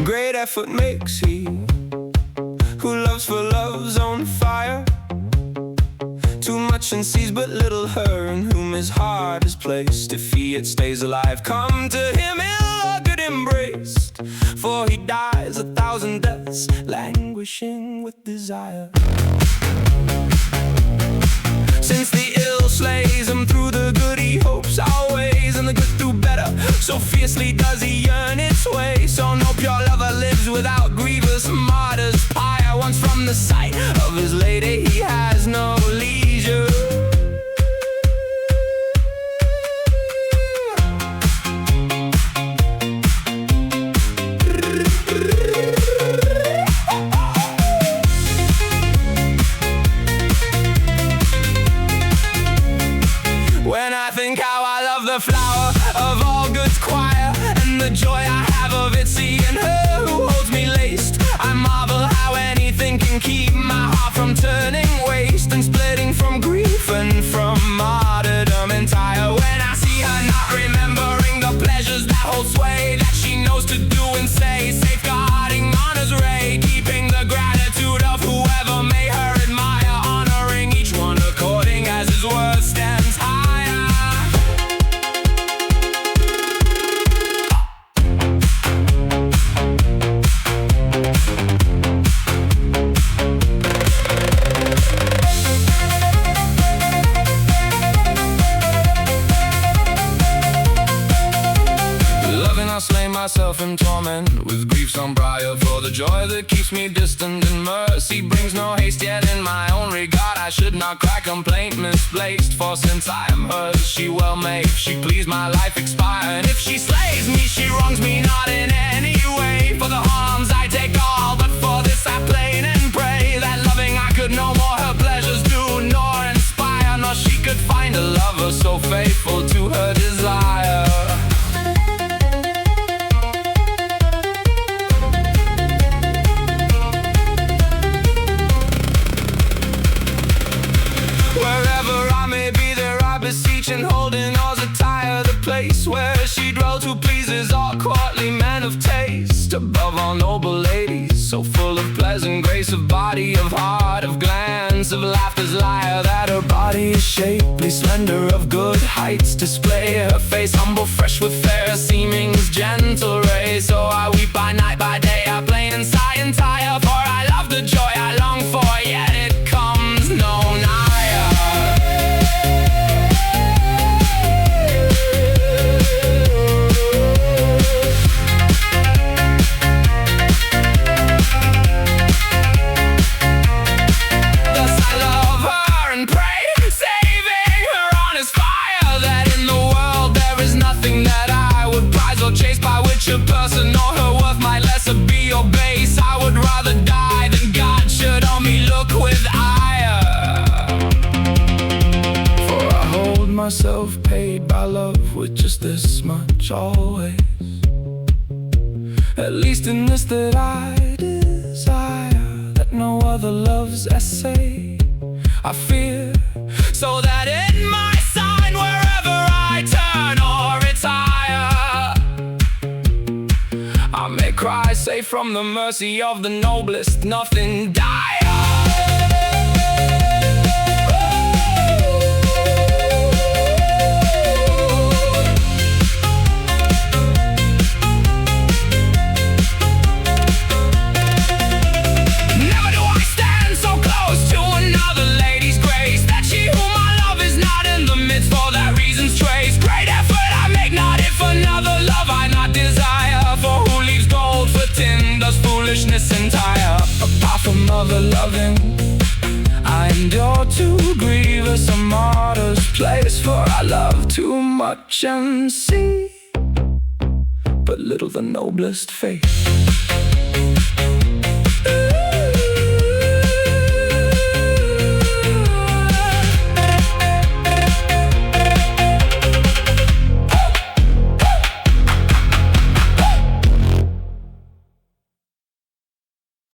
Great effort makes he who loves for love's own fire. Too much and sees but little her, in whom his heart is placed. If he yet stays alive, come to him in a good embraced. For he dies 1,000 deaths, languishing with desire. Since the ill slays him, through the good he hopes always, and the good through better, so fiercely does he yearn its way. So no pure lover lives without grievous martyrs pyre. Once from the sight of his lady he has no leisure. When I think how I love the flower of all good's choir, and the joy I have of it seeing her who holds me laced, I marvel how anything can keep my heart from turning waste and splitting from grief and from martyrdom entire. When I see her not remembering the pleasures that hold sway, that she knows to do and say, safeguarding honor's ray, keeping the gratitude of whoever may her admire, honoring each one according as his word stands high. Slay myself in torment with grief's umbrella, for the joy that keeps me distant and mercy brings no haste. Yet in my own regard I should not cry complaint misplaced, for since I am hers she well may, if she please my life expire. And if she slays me she wrongs me not in any way, for the harms I take all, but for this I plain and pray, that loving I could no more her pleasures do nor inspire, nor she could find a lover so faithful to her desire. And holding all's attire, the place where she dwells, who pleases all courtly men of taste. Above all noble ladies, so full of pleasant grace of body, of heart, of glance, of laughter's lyre, that her body is shapely, slender, of good heights display, her face humble, fresh with fair seeming's gentle ray. So I weep by night, by day I plain and sigh entire, for I love the joy I long for, yet it comes no nigher. A person or her worth might lesser be or base, I would rather die than God should on me look with ire. For I hold myself paid by love with just this much always, at least in this that I desire, that no other love's essay I fear, so that in my sign wherever I turn or retire I may cry safe from the mercy of the noblest, nothing dire. Never do I stand so close to another lady's grace, that she whom I love is not in the midst, for that reason's trace. Great effort I make not if another love I not desire, for who leaves gold for tin does foolishness entire. Apart from other loving I endure too grievous a martyr's place, for I love too much and see but little the noblest faith.